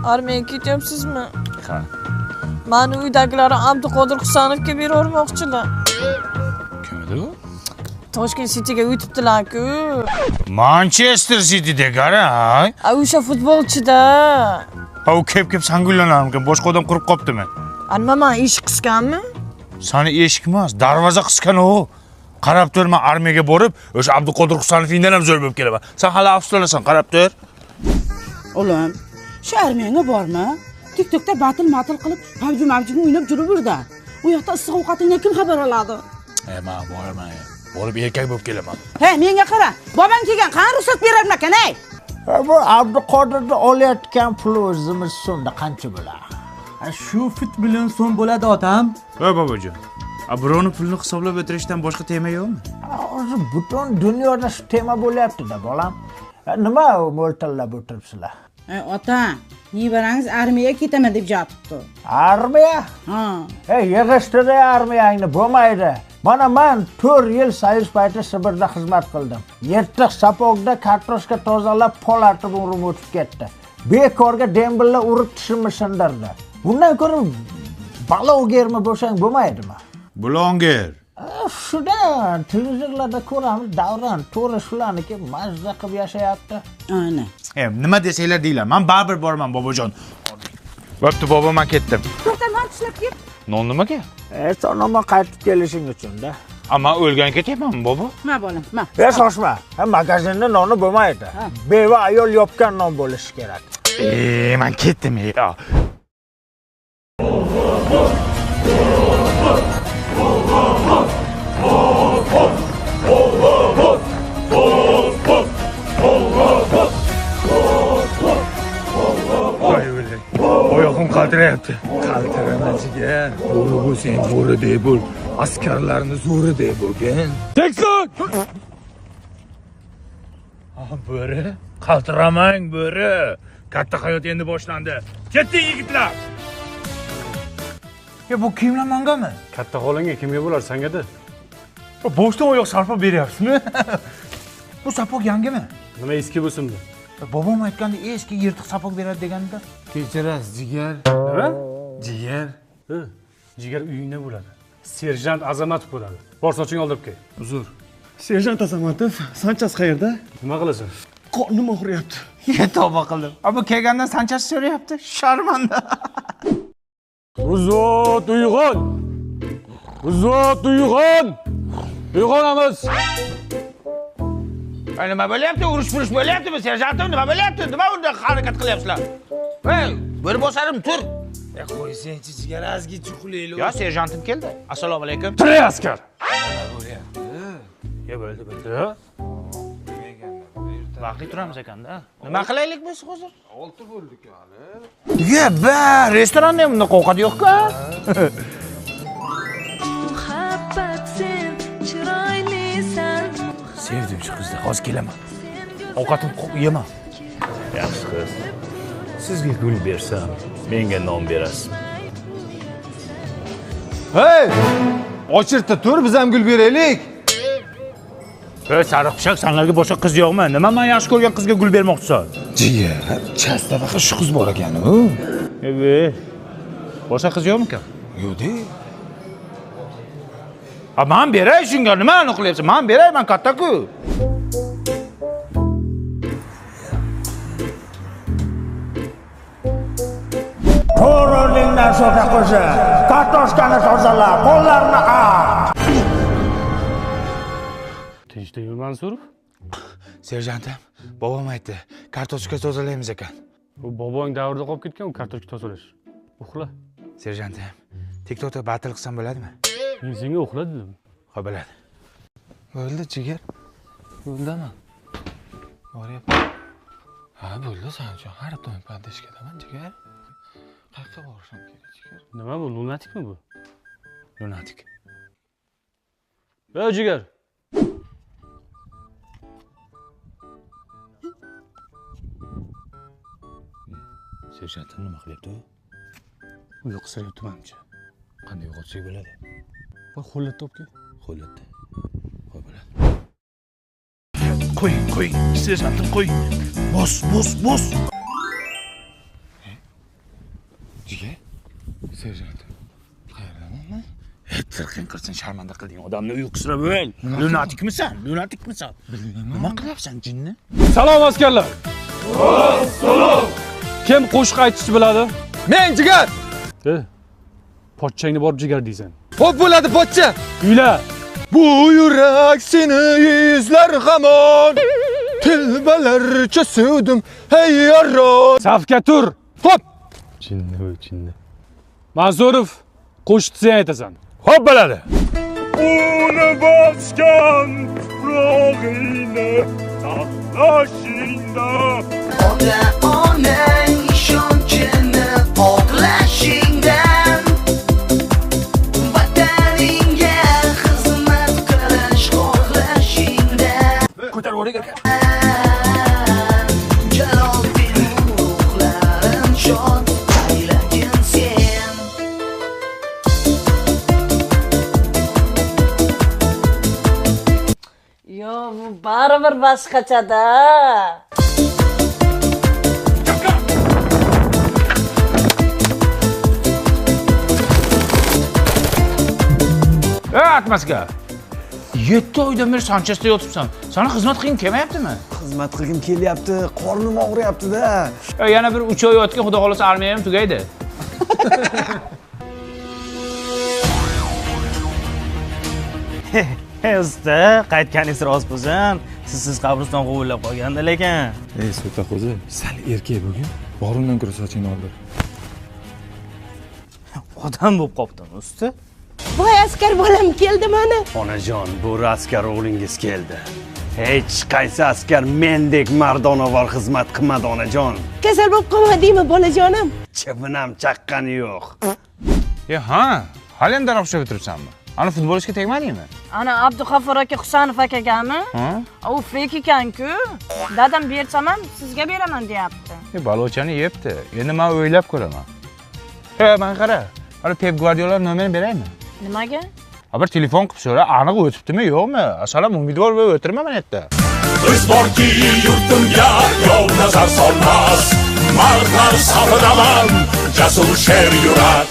Armiyaga ketyapsizmi? Ha. Mani uydagilar Abduqodir Husanovga bermoqchilar. Kim edi u? Toshkent City'ga o'tibdilar-ku. Manchester City'da qara. O'sha futbolchida. Ha, u kep sangullanar, boshqa odam qurib qopdimi? Nima, men eshik qisganmi? Sani eshik emas, darvoza qisgan u. Qarab tur, men armiyaga borib, o'sha Abduqodir Husanovdan ham zo'r bo'lib kelaman. Sen hali afsuslanasan, qarab tur. O'g'lim, shu armiyanga borma. TikTokda battle qilib, PUBG o'ynab yuraverdi. U yoqda issiq ovqatingdan kim xabar oladi? Men boraman. Borib erkak bo'lib kelaman. Hey, menga qara. Bobang kelgan, qani ruxsat berarmikan, ey? Bu Abduqodirni olayotgan pul o'zimiz so'mda qancha bo'ladi? Shu $1 million so'm bo'ladi otam. Voy bobojon. Birovni pulni hisoblab o'tirishdan boshqa tema yo'qmi? Hozir butun dunyoda shu tema bo'lyapti-da, bolam. Nima mo'ltallab o'tiribsizlar? Ota, nevarangiz armiyaga ketaman deb jotibdi. Armiya? Ha. Yig'ishtirdi armiyangni, bo'lmaydi. Mana men 4 yil soyuz payti Sibirda xizmat qildim. Yirtiq sapogda kartoshka tozalab polatib urib o'tib ketdi. Bekorga dembillar urib tishimni sindirdi. Bundan ko'ra blogermi bo'lsang bo'lmaydimi? Bloger. Shundan televizorlarda ko'ramiz, Davron to'g'ri shularniki mazza qilib yashayapti. Aynan. Nima desanglar deylar. Men baribir boraman bobojon. Bo'pti, bobo, men ketdim. To'xta, non tishlab ket. Non nimaga? Sonoma qaytib kelishing uchun-da. Amma o'lgan ketyapmanmi, bobo? Ma bolam, ma. Shoshma. Magazinda noni bo'lmaydi. Beva ayol yopgan non bo'lishi kerak. Men ketdim. Oyog'im qaltirayapti. Qaltiramachiga, bo'ri bo'lsang bo'ridek bo'l. Askarlarni zo'ridek bo'lgin. Tekson! Bo'ri, qaltiramang bo'ri. Katta hayot endi boshlandi. Ketdik yigitlar. Bu kimlar mangami? Katta xolangga kimga bo'lar, sanga-da? Boshdan oyoq sarflab beryapsizmi? Bu sapog yangimi? Nima eski bo'lsin-da? Bobom aytganda eski yirtiq sapog beradi deganda. Kechirasiz, jigar. Nima? Jigar. Jigar uyingda bo'ladi. Serjant Azamatov bo'ladi. Bor soching oldirib kel. Uzr. Serjant Azamatov, Sanchas qayerda? Nima qilasan? Qornim og'riyapti. Tavba qildim. Ammo kelgandan sanchasi so'rayapti. Sharmanda. Uzot uyg'on! Uzot uyg'on! Uyg'onamiz! Nima bo'lyapti? Urush bo'lyaptimi? Serjantim, nima bo'lyapti? Nima bunday harakat qilyapsizlar? Hey, bir bosarim tur. Qo'ysangchi, jigarazgi chuqlaylik. Yo, serjantim keldi. Assalomu alaykum. Tiray askar! Bo'ldi. Vaqtli turamiz ekanda. Nima qilaylik biz hozir? 6 bo'ldik hali. Restoranda ham bunday ovqat yo'q-ku. Muhabbat sen chiroylisan. Sevdim shu qizni. Hozir kelaman. Ovqatim yema. Yaxshi qiz. Sizga gul bersam, menga non berasiz. Hey! Ochirta tur, biz ham gul beraylik. Sariq pishaq, senlarga boshqa qiz yo'qmi? Nima men yaxshi ko'rgan qizga gul bermoqchisan? Jiya, chastada shu qiz bor ekan-ku. Boshqa qiz yo'qmi-ku? Yo'q-de. Men beray shunga, nimani qilyapsan? Men beray, men katta-ku. Qo'rg'oningdan sota qo'sha. Kartoshkani tozala, qo'llarni art. Tinchlikmi, Mansurov? Serjantim, bobom aytdi, kartoshka tozalaymiz ekan. Bu bobong davrida qolib ketgan u kartoshka tozalash. Uxla. Serjantim, TikTokda battle qilsam bo'ladimi? Men senga uxla dedim. Xo'p, bo'ladi. Bo'ldi, jigar. Bo'ldimi? Boryapti. Ha, bo'ldi, sen uchun har doim pandashkadaman, jigar. Qayerga borishim kerak, jigar? Nima bu, lunatikmi bu? Lunatik. Ey jigar. Serjantim nima qilyapti u? Uyqusirayapti menimcha. Qanday yo'qotsak bo'ladi? Voy, xo'llatda olib kel. Qo'llatda. Qo'y bo'ladi. Qo'ying. Serjantim qo'ying. Bos. Jigar. Serjant. Qayerdaman? Tirqin qilsin, sharmanda qilding odamni uyqusira bo'l. Lunatikmisan? Lunatikmisan? Nima qilyapsan, jinni? Salom askarlar. Kim qo'shiq aytishni biladi? Men Jigar. Pochchangni borib jigar deysan. Xo'p bo'ladi, pochcha. Uyla. Bu yurak seni izlar hamon. Tilbalarcha sevdim, hey yaron. Safga tur. Xo'p. Chinni. Mansurov, qo'shiqni sen aytasan. Xo'p bo'ladi. Uni bosgan tuprog'ingni saqlashingda Ota-onang ishonchini oqlashingdan Vataningga xizmat qilish xohlashingdan Ko'tarib o'ring aka. Jaloldin ruhlarim shod aylagin sen Yo, bu baribir boshqachada. Atmaska. 7 oydan beri Sanchesda yotibsan. Sana xizmat qilging kelmayaptimi? Xizmat qilgim kelyapti, qornim og'riyapti-da. Yana bir 3 oy yotgan, xudo xolasa armiya ham tugaydi. Usta, qaytganingiz rost bo'lsin. Sizsiz qabriston g'uvillab qolganda lekin. Ey So'taqo'zi, sal erkak bo'lgin. Borimdan ko'ra sochingni oldir. Odam bo'lib qoptimi, usta? Voy askar bolam keldi mana. Onajon, bu askar o'g'lingiz keldi. Hech qaysi askar mendek mardonavor xizmat qilmadi onajon. Kasal bo'lib qolmadingmi bolajonim? Chibinam chaqqani yo'q. Ha, hali ham daraxtga o'tiribsanmi? Ana futbolchiga tegmadingmi? Ana Abdug'affor aka Husanov akagami? U fek ekan-ku. Dadam bersam ham sizga beraman deyapti. Balochani yebdi. Endi men o'ylab ko'raman. Men qara. Hali Pep Guardiola nomerini beraymi? Nimaga? Bir telefon qilib so'ra, aniq o'tibdimi, yo'qmi? Asalom umidvor bo'lib o'tirma men yerda. Biz borki yurtimga yov nazar solmas. Mardlar safidaman, jasur sher yurar.